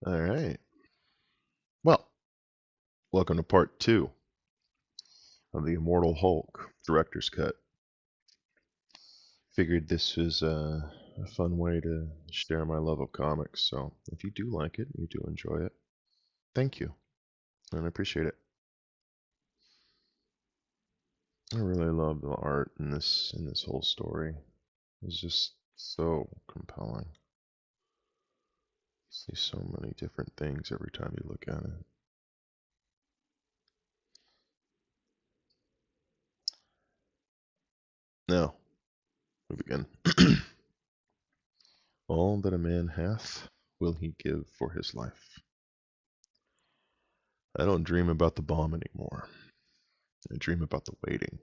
All right. Well, welcome to part two of the Immortal Hulk director's cut. Figured this was a fun way to share my love of comics. So if you do like it, you do enjoy it, thank you, and I appreciate it. I really love the art in this whole story. It's just so compelling. You see so many different things every time you look at it. Now we begin. All that a man hath will he give for his life. I don't dream about the bomb anymore. I dream about the waiting,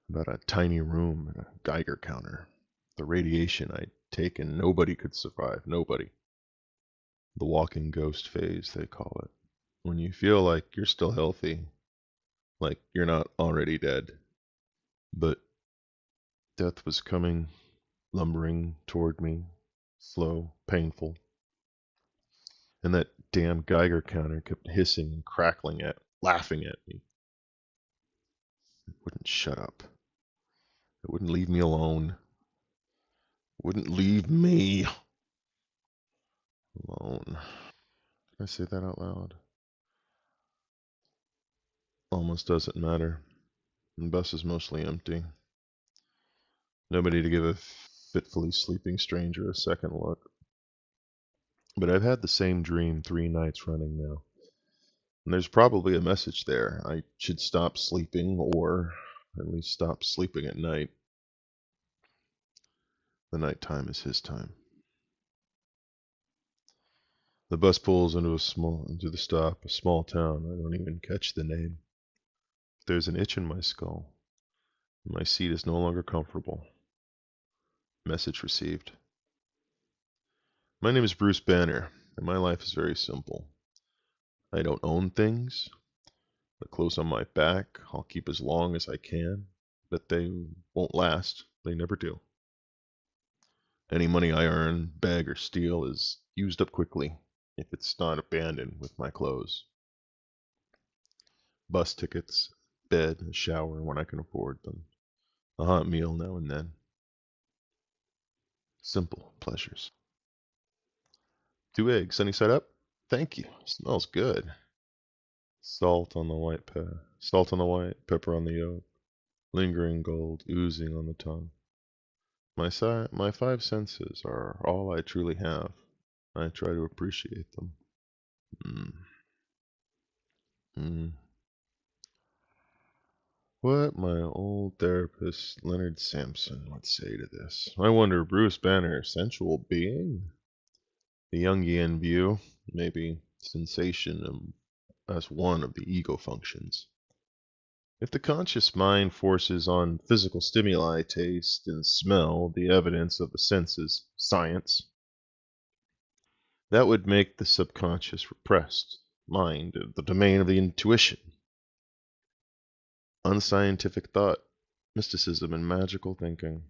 about a tiny room and a Geiger counter. The radiation I'd taken, nobody could survive. Nobody. The walking ghost phase, they call it. When you feel like you're still healthy, like you're not already dead. But death was coming, lumbering toward me, slow, painful. And that damn Geiger counter kept hissing and crackling laughing at me. It wouldn't shut up. It wouldn't leave me alone. It wouldn't leave me alone. Can I say that out loud? Almost doesn't matter. The bus is mostly empty. Nobody to give a fitfully sleeping stranger a second look. But I've had the same dream 3 nights running now. And there's probably a message there. I should stop sleeping, or at least stop sleeping at night. The nighttime is his time. The bus pulls into the stop, a small town. I don't even catch the name. There's an itch in my skull. My seat is no longer comfortable. Message received. My name is Bruce Banner, and my life is very simple. I don't own things. The clothes on my back I'll keep as long as I can, but they won't last. They never do. Any money I earn, beg, or steal is used up quickly if it's not abandoned with my clothes. Bus tickets, bed, and shower when I can afford them. A hot meal now and then. Simple pleasures. 2 eggs, sunny side up? Thank you. Smells good. Salt on the white, pepper on the yolk, lingering gold oozing on the tongue. My 5 senses are all I truly have. I try to appreciate them. Mm. Mm. What my old therapist Leonard Sampson would say to this. I wonder, Bruce Banner, sensual being? The Jungian view, maybe sensation as one of the ego functions. If the conscious mind forces on physical stimuli, taste and smell, the evidence of the senses, science, that would make the subconscious repressed mind the domain of the intuition, unscientific thought, mysticism, and magical thinking,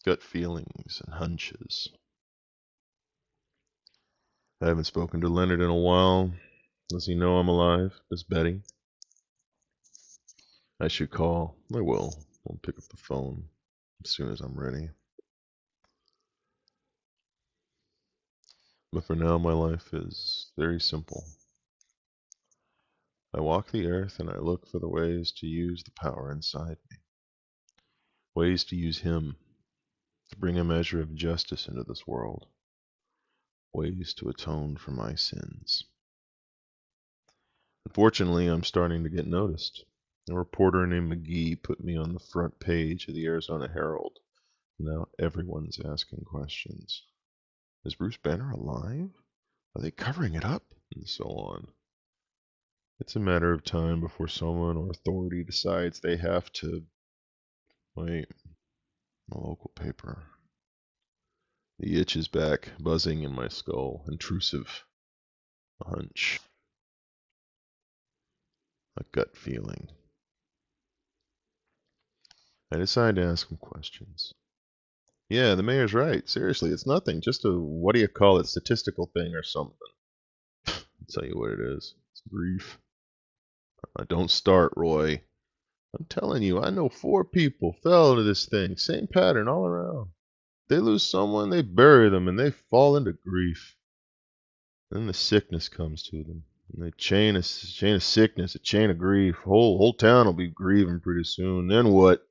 gut feelings and hunches. I haven't spoken to Leonard in a while. Does he know I'm alive? Does Betty? I should call. I will. I'll pick up the phone as soon as I'm ready. But for now, my life is very simple. I walk the earth and I look for the ways to use the power inside me. Ways to use him to bring a measure of justice into this world. Ways to atone for my sins. Unfortunately, I'm starting to get noticed. A reporter named McGee put me on the front page of the Arizona Herald. Now everyone's asking questions. Is Bruce Banner alive? Are they covering it up? And so on. It's a matter of time before someone or authority decides they have to. Wait, my local paper. The itch is back, buzzing in my skull, intrusive. A hunch. A gut feeling. I decide to ask him questions. Yeah, the mayor's right. Seriously, it's nothing. Just a, what do you call it, statistical thing or something. I'll tell you what it is. It's grief. Don't start, Roy. I'm telling you, I know 4 people fell into this thing. Same pattern all around. They lose someone, they bury them, and they fall into grief. Then the sickness comes to them. And the chain of sickness, a chain of grief. Whole town will be grieving pretty soon. Then what?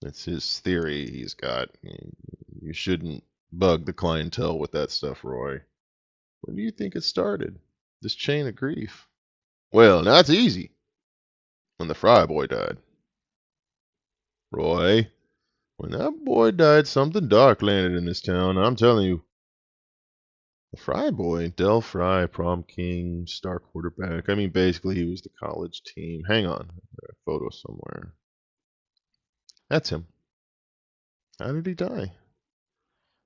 That's his theory he's got. You shouldn't bug the clientele with that stuff, Roy. When do you think it started? This chain of grief. Well, now it's easy. When the Fry boy died. Roy, when that boy died, something dark landed in this town. I'm telling you. The Fry boy, Del Fry, prom king, star quarterback. I mean, basically, he was the college team. Hang on, a photo somewhere. That's him. How did he die?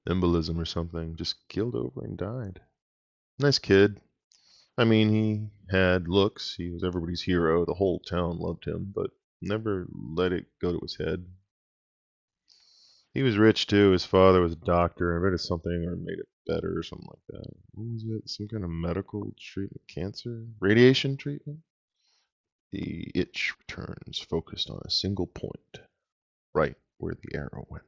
Embolism or something. Just keeled over and died. Nice kid. I mean, he had looks. He was everybody's hero. The whole town loved him, but never let it go to his head. He was rich too. His father was a doctor. I read it something or made it better or something like that. What was it? Some kind of medical treatment, cancer, radiation treatment. The itch returns, focused on a single point, right where the arrow went.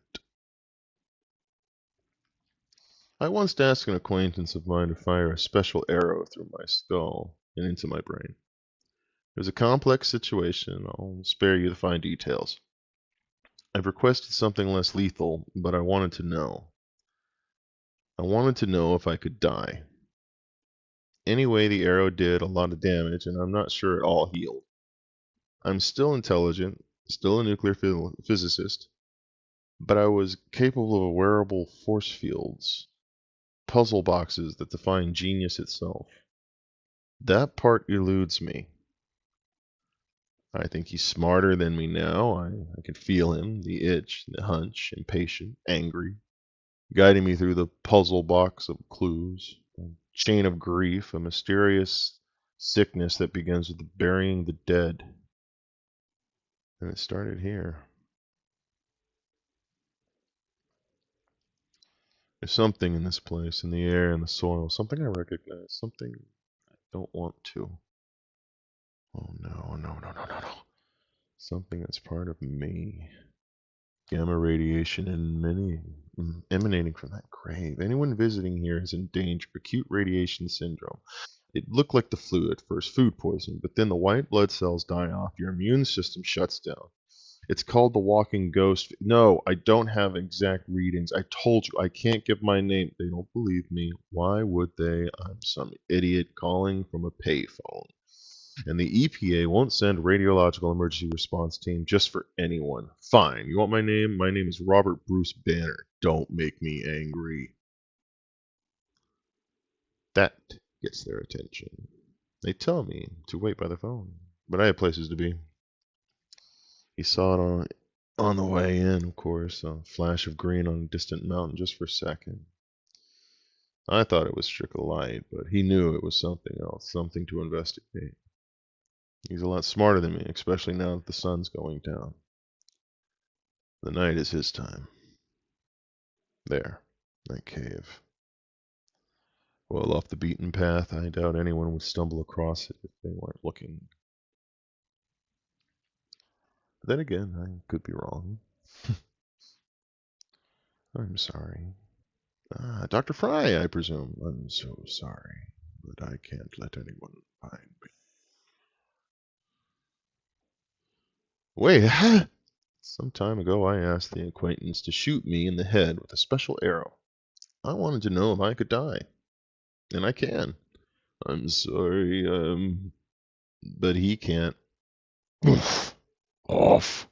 I once asked an acquaintance of mine to fire a special arrow through my skull and into my brain. It was a complex situation. I'll spare you the fine details. I've requested something less lethal, but I wanted to know. I wanted to know if I could die. Anyway, the arrow did a lot of damage, and I'm not sure it all healed. I'm still intelligent, still a nuclear physicist, but I was capable of wearable force fields, puzzle boxes that define genius itself. That part eludes me. I think he's smarter than me now. I can feel him, the itch, the hunch, impatient, angry, guiding me through the puzzle box of clues, a chain of grief, a mysterious sickness that begins with burying the dead. And it started here. There's something in this place, in the air, in the soil, something I recognize, something I don't want to. Oh no, no, no, no, no, no. Something that's part of me. Gamma radiation emanating from that grave. Anyone visiting here is in danger. Acute radiation syndrome. It looked like the flu at first, food poisoning, but then the white blood cells die off. Your immune system shuts down. It's called the walking ghost. No, I don't have exact readings. I told you I can't give my name. They don't believe me. Why would they? I'm some idiot calling from a payphone. And the EPA won't send a radiological emergency response team just for anyone. Fine. You want my name? My name is Robert Bruce Banner. Don't make me angry. That gets their attention. They tell me to wait by the phone, but I have places to be. He saw it on the way in, of course, a flash of green on a distant mountain just for a second. I thought it was trickle light, but he knew it was something else, something to investigate. He's a lot smarter than me, especially now that the sun's going down. The night is his time. There, that cave. Well, off the beaten path, I doubt anyone would stumble across it if they weren't looking. But then again, I could be wrong. I'm sorry. Ah, Dr. Fry, I presume. I'm so sorry, but I can't let anyone find me. Wait, some time ago I asked the acquaintance to shoot me in the head with a special arrow. I wanted to know if I could die, and I can. I'm sorry, but he can't. Off.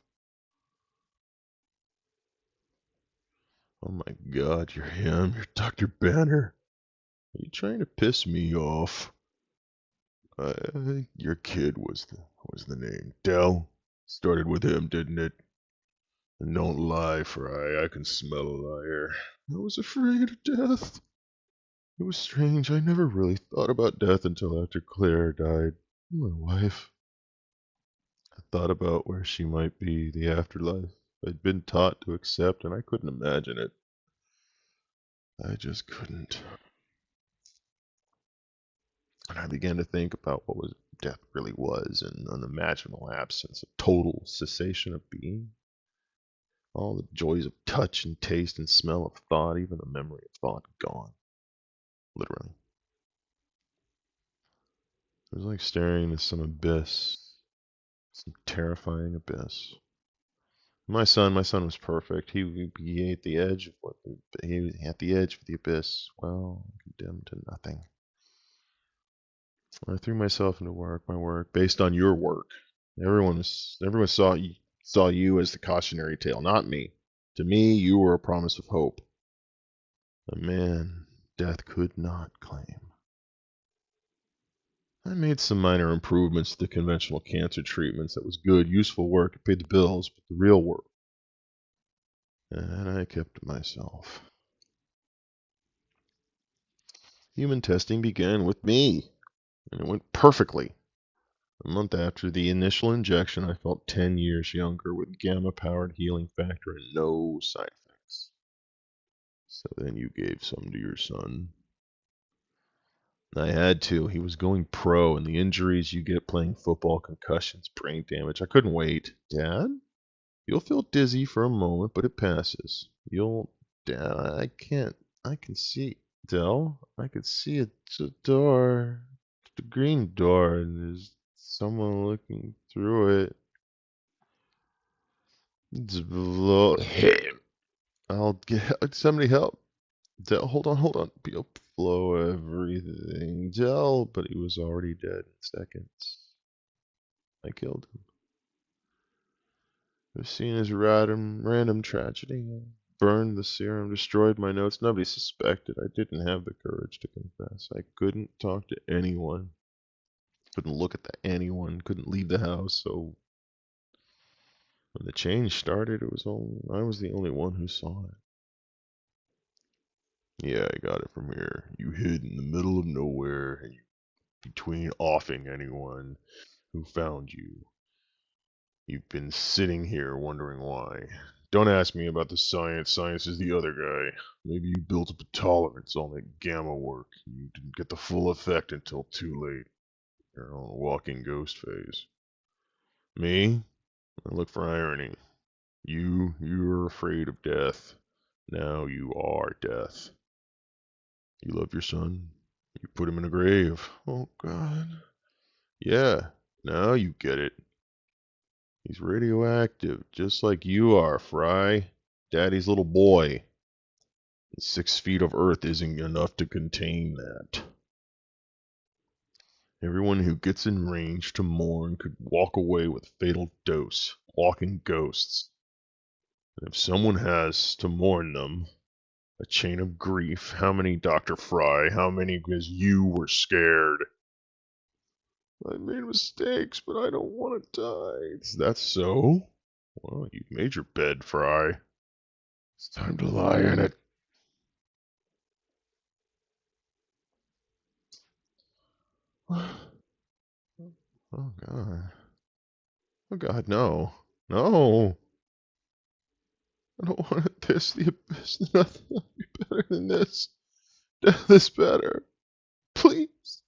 Oh my God, you're him. You're Dr. Banner. Are you trying to piss me off? Your kid was the name. Dell. Started with him, didn't it? And don't lie, Fry. I can smell a liar. I was afraid of death. It was strange. I never really thought about death until after Claire died. My wife. I thought about where she might be, the afterlife. I'd been taught to accept, and I couldn't imagine it. I just couldn't. And I began to think about what was death really was, an unimaginable absence, a total cessation of being. All the joys of touch and taste and smell of thought, even the memory of thought, gone. Literally. It was like staring into some abyss, some terrifying abyss. My son was perfect. He at the edge of what he was at the edge of the abyss. Well, condemned to nothing. I threw myself into my work, based on your work. Everyone saw you as the cautionary tale, not me. To me, you were a promise of hope. A man death could not claim. I made some minor improvements to the conventional cancer treatments. That was good, useful work. It paid the bills, but the real work, and I kept to myself. Human testing began with me, and it went perfectly. A month after the initial injection, I felt 10 years younger with gamma-powered healing factor and no side effects. So then you gave some to your son. I had to. He was going pro, and the injuries you get playing football, concussions, brain damage. I couldn't wait. Dad? You'll feel dizzy for a moment, but it passes. Dad, I can't. I can see. Dell, I could see a door. The green door, and there's someone looking through it. It's below. I'll get somebody help. Dell, hold on. Flow everything. Dell, but he was already dead in seconds. I killed him. It was seen as random tragedy. I burned the serum, destroyed my notes. Nobody suspected. I didn't have the courage to confess. I couldn't talk to anyone. Couldn't look at anyone. Couldn't leave the house. So when the change started, I was the only one who saw it. Yeah, I got it from here. You hid in the middle of nowhere, and between offing anyone who found you. You've been sitting here wondering why. Don't ask me about the science. Science is the other guy. Maybe you built up a tolerance on that gamma work. You didn't get the full effect until too late. You're on a walking ghost phase. Me? I look for irony. You're afraid of death. Now you are death. You love your son. You put him in a grave. Oh, God. Yeah, now you get it. He's radioactive, just like you are, Fry. Daddy's little boy. 6 feet of earth isn't enough to contain that. Everyone who gets in range to mourn could walk away with fatal dose, walking ghosts. And if someone has to mourn them, a chain of grief, how many, Dr. Fry? How many because you were scared? I made mistakes, but I don't want to die. Is that so? Well, you've made your bed, Fry. It's time to lie in it. Oh, God. Oh, God, no. No. I don't want this. The abyss. Nothing will be better than this. Death is better. Please.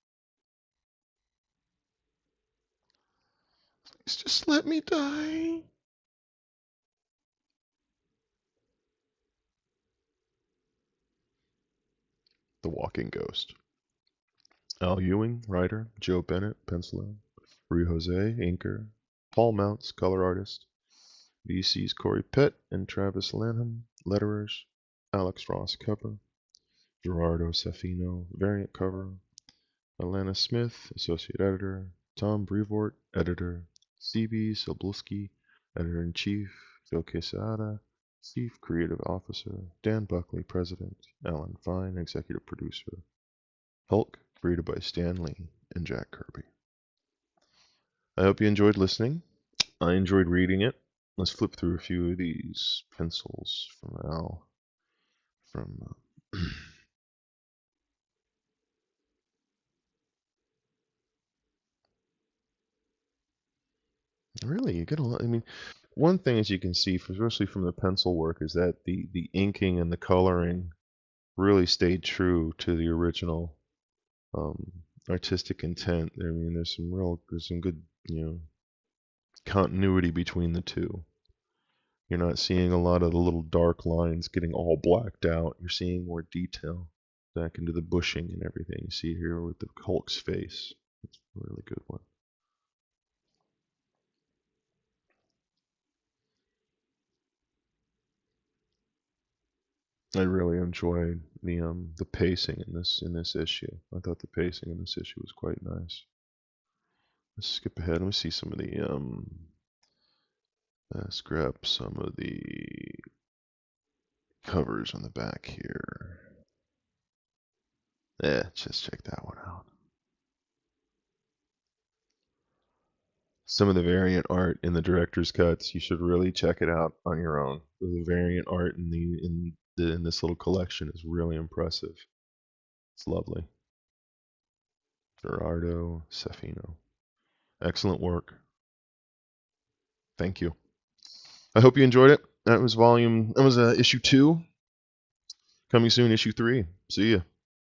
Please just let me die. The Walking Ghost. Al Ewing, writer. Joe Bennett, penciler. Rui Jose, inker. Paul Mounts, color artist. VC's Corey Pitt and Travis Lanham, letterers. Alex Ross, cover. Gerardo Safino, variant cover. Alana Smith, associate editor. Tom Brevoort, editor. CB Sobolski, editor-in-chief. Phil Quesada, chief creative officer. Dan Buckley, president. Alan Fine, executive producer. Hulk, created by Stan Lee and Jack Kirby. I hope you enjoyed listening. I enjoyed reading it. Let's flip through a few of these pencils from Al. Really, you get a lot. I mean, One thing, as you can see, especially from the pencil work, is that the inking and the coloring really stayed true to the original artistic intent. I mean, there's some good, continuity between the two. You're not seeing a lot of the little dark lines getting all blacked out. You're seeing more detail back into the bushing and everything. You see here with the Hulk's face. It's a really good one. I really enjoyed the pacing in this issue. I thought the pacing in this issue was quite nice. Let's skip ahead. Let me see some of the let's grab some of the covers on the back here. Just check that one out. Some of the variant art in the director's cuts, you should really check it out on your own. The variant art in this little collection is really impressive. It's lovely. Gerardo Safino. Excellent work. Thank you. I hope you enjoyed it. That was issue 2. Coming soon, issue 3. See ya.